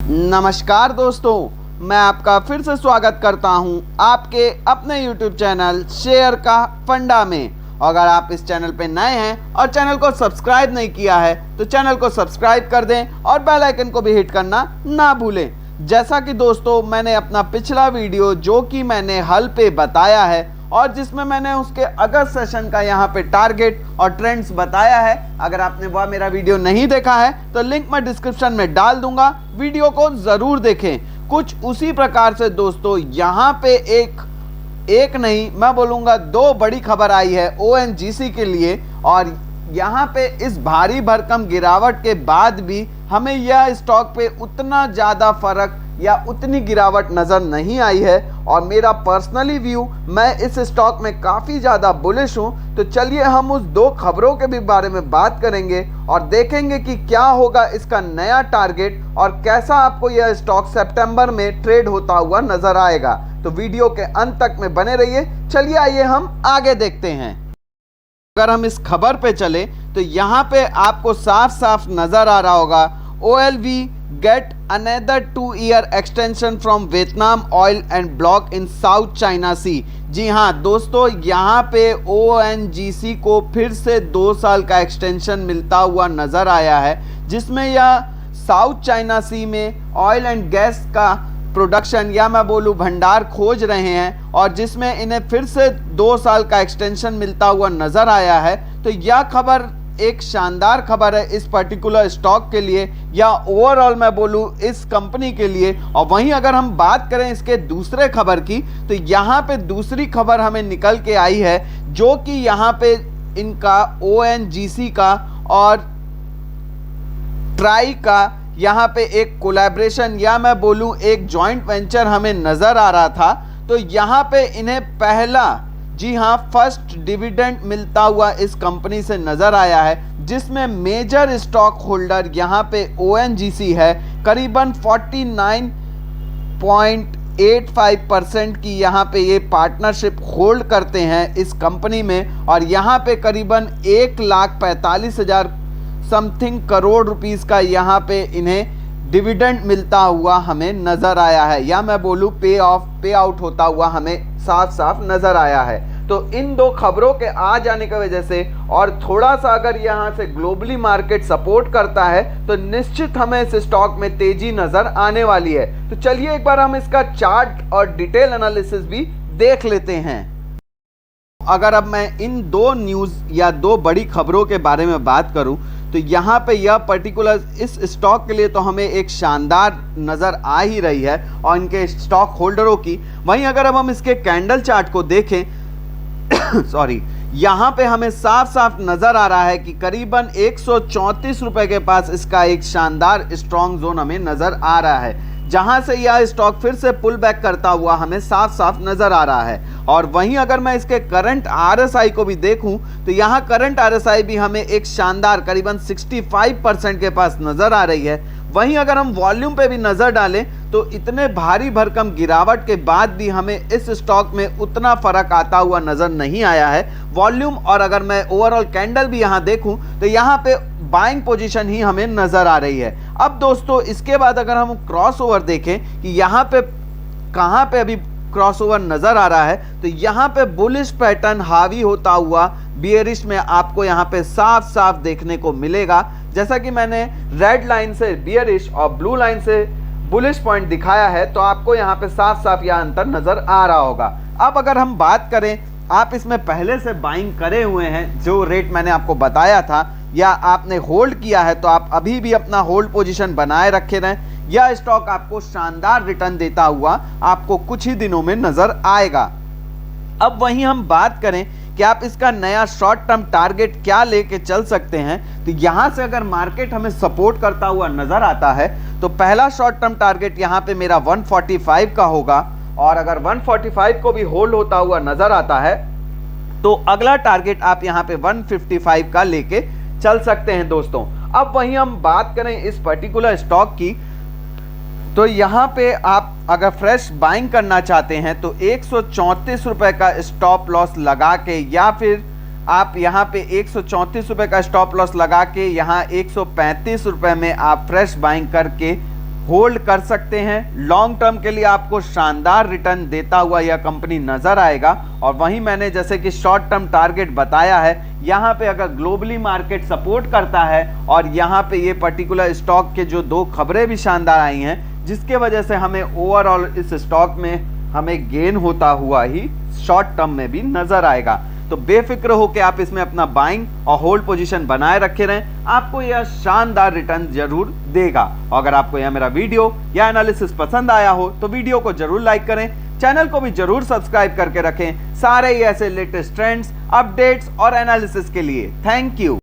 नमस्कार दोस्तों, मैं आपका फिर से स्वागत करता हूं आपके अपने YouTube चैनल शेयर का फंडा में। अगर आप इस चैनल पे नए हैं और चैनल को सब्सक्राइब नहीं किया है तो चैनल को सब्सक्राइब कर दें और बेल आइकन को भी हिट करना ना भूलें। जैसा कि दोस्तों मैंने अपना पिछला वीडियो जो कि मैंने हल पे बताया है और जिसमें मैंने उसके अगस्त सेशन का यहाँ पे टारगेट और ट्रेंड्स बताया है, अगर आपने वह मेरा वीडियो नहीं देखा है तो लिंक मैं डिस्क्रिप्शन में डाल दूंगा, वीडियो को ज़रूर देखें। कुछ उसी प्रकार से दोस्तों यहाँ पे एक नहीं मैं बोलूँगा दो बड़ी खबर आई है ONGC के लिए, और यहाँ पे इस भारी भरकम गिरावट के बाद भी हमें यह स्टॉक पे उतना ज़्यादा फर्क या उतनी गिरावट नज़र नहीं आई है। और मेरा पर्सनली व्यू, मैं इस स्टॉक में काफ़ी ज़्यादा बुलिश हूँ। तो चलिए हम उस दो खबरों के भी बारे में बात करेंगे और देखेंगे कि क्या होगा इसका नया टारगेट और कैसा आपको यह स्टॉक सितंबर में ट्रेड होता हुआ नज़र आएगा। तो वीडियो के अंत तक में बने रहिए। चलिए आइए हम आगे देखते हैं। अगर हम इस खबर पे चले तो यहाँ पे आपको साफ साफ नज़र आ रहा होगा, OLV get another 2-year extension from Vietnam Oil and Block in South China Sea। जी हाँ दोस्तों, यहाँ पे ONGC को फिर से 2 साल का एक्सटेंशन मिलता हुआ नज़र आया है, जिसमें यह साउथ चाइना सी में ऑयल एंड गैस का प्रोडक्शन या मैं बोलूँ भंडार खोज रहे हैं और जिसमें इन्हें फिर से 2 साल का एक्सटेंशन मिलता हुआ नज़र आया है। तो यह खबर एक शानदार खबर है इस पर्टिकुलर स्टॉक के लिए या ओवरऑल मैं बोलूँ इस कंपनी के लिए। और वहीं अगर हम बात करें इसके दूसरे खबर की तो यहाँ पे दूसरी खबर हमें निकल के आई है, जो कि यहाँ पे इनका ONGC का और ट्राई का यहाँ पे एक कोलैबोरेशन या मैं बोलूँ एक जॉइंट वेंचर हमें नज़र आ रहा था। तो यहाँ पे इन्हें पहला, जी हाँ, फर्स्ट डिविडेंड मिलता हुआ इस कंपनी से नज़र आया है, जिसमें मेजर स्टॉक होल्डर यहाँ पे ONGC है। करीबन 49.85% की यहाँ पे ये पार्टनरशिप होल्ड करते हैं इस कंपनी में और यहाँ पे करीबन 1,45,000 समथिंग करोड़ रुपीस का यहाँ पे इन्हें डिविडेंड मिलता हुआ हमें नज़र आया है या मैं बोलूँ पे आउट होता हुआ हमें साफ साफ नज़र आया है। तो इन दो खबरों के आ जाने की वजह से और थोड़ा सा अगर यहाँ से ग्लोबली मार्केट सपोर्ट करता है तो निश्चित हमें इस स्टॉक में तेजी नज़र आने वाली है। तो चलिए एक बार हम इसका चार्ट और डिटेल एनालिसिस भी देख लेते हैं। अगर अब मैं इन दो न्यूज़ या दो बड़ी खबरों के बारे में बात करूं तो यहाँ पे यह पर्टिकुलर इस स्टॉक के लिए तो हमें एक शानदार नज़र आ ही रही है और इनके स्टॉक होल्डरों की। वहीं अगर अब हम इसके कैंडल चार्ट को देखें सॉरी, यहाँ पे हमें साफ साफ नज़र आ रहा है कि करीबन 134 रुपए के पास इसका एक शानदार स्ट्रॉन्ग जोन हमें नज़र आ रहा है, जहां से यह स्टॉक फिर से पुल बैक करता हुआ हमें साफ साफ नज़र आ रहा है। और वहीं अगर मैं इसके करंट RSI को भी देखूं तो यहाँ करंट RSI भी हमें एक शानदार करीबन 65% के पास नज़र आ रही है। वहीं अगर हम वॉल्यूम पे भी नज़र डालें तो इतने भारी भरकम गिरावट के बाद भी हमें इस स्टॉक में उतना फ़र्क आता हुआ नज़र नहीं आया है वॉल्यूम। और अगर मैं ओवरऑल कैंडल भी यहाँ देखूँ तो यहाँ पे बाइंग पोजीशन ही हमें नज़र आ रही है। अब दोस्तों इसके बाद अगर हम क्रॉसओवर देखें कि यहाँ पे कहाँ पे अभी क्रॉसओवर नज़र आ रहा है तो यहाँ पे बुलिश पैटर्न हावी होता हुआ बियरिश में आपको यहाँ पे साफ साफ देखने को मिलेगा। जैसा कि मैंने रेड लाइन से बियरिश और ब्लू लाइन से बुलिश पॉइंट दिखाया है तो आपको यहाँ पे साफ साफ यह अंतर नज़र आ रहा होगा। अब अगर हम बात करें, आप इसमें पहले से बाइंग करे हुए हैं जो रेट मैंने आपको बताया था या आपने होल्ड किया है तो आप अभी भी अपना होल्ड पोजीशन बनाए रखे रहें। यह स्टॉक आपको शानदार रिटर्न देता हुआ आपको कुछ ही दिनों में नज़र आएगा। अब वहीं हम बात करें कि आप इसका नया शॉर्ट टर्म टारगेट क्या लेके चल सकते हैं तो यहाँ से अगर मार्केट हमें सपोर्ट करता हुआ नज़र आता है तो पहला शॉर्ट टर्म टारगेट यहाँ पे मेरा 145 का होगा और अगर 145 को भी होल्ड होता हुआ नज़र आता है तो अगला टारगेट आप यहाँ पे 155 का लेके चल सकते हैं दोस्तों। अब वहीं हम बात करें इस पर्टिकुलर स्टॉक की तो यहाँ पे आप अगर फ्रेश बाइंग करना चाहते हैं तो 134 रुपए का स्टॉप लॉस लगा के या फिर आप यहाँ पे 134 रुपए का स्टॉप लॉस लगा के यहाँ 135 रुपए में आप फ्रेश बाइंग करके होल्ड कर सकते हैं। लॉन्ग टर्म के लिए आपको शानदार रिटर्न देता हुआ यह कंपनी नजर आएगा। और वहीं मैंने जैसे कि शॉर्ट टर्म टारगेट बताया है, यहां पे अगर ग्लोबली मार्केट सपोर्ट करता है और यहां पे ये पर्टिकुलर स्टॉक के जो 2 खबरें भी शानदार आई हैं, जिसके वजह से हमें ओवरऑल इस स्टॉक में हमें गेन होता हुआ ही शॉर्ट टर्म में भी नजर आएगा। तो बेफिक्र हो कि आप इसमें अपना बाइंग और होल्ड पोजीशन बनाए रखे रहें, आपको यह शानदार रिटर्न जरूर देगा। और अगर आपको यह मेरा वीडियो या एनालिसिस पसंद आया हो तो वीडियो को जरूर लाइक करें, चैनल को भी जरूर सब्सक्राइब करके रखें सारे ही ऐसे लेटेस्ट ट्रेंड्स, अपडेट्स और एनालिसिस के लिए। Thank you.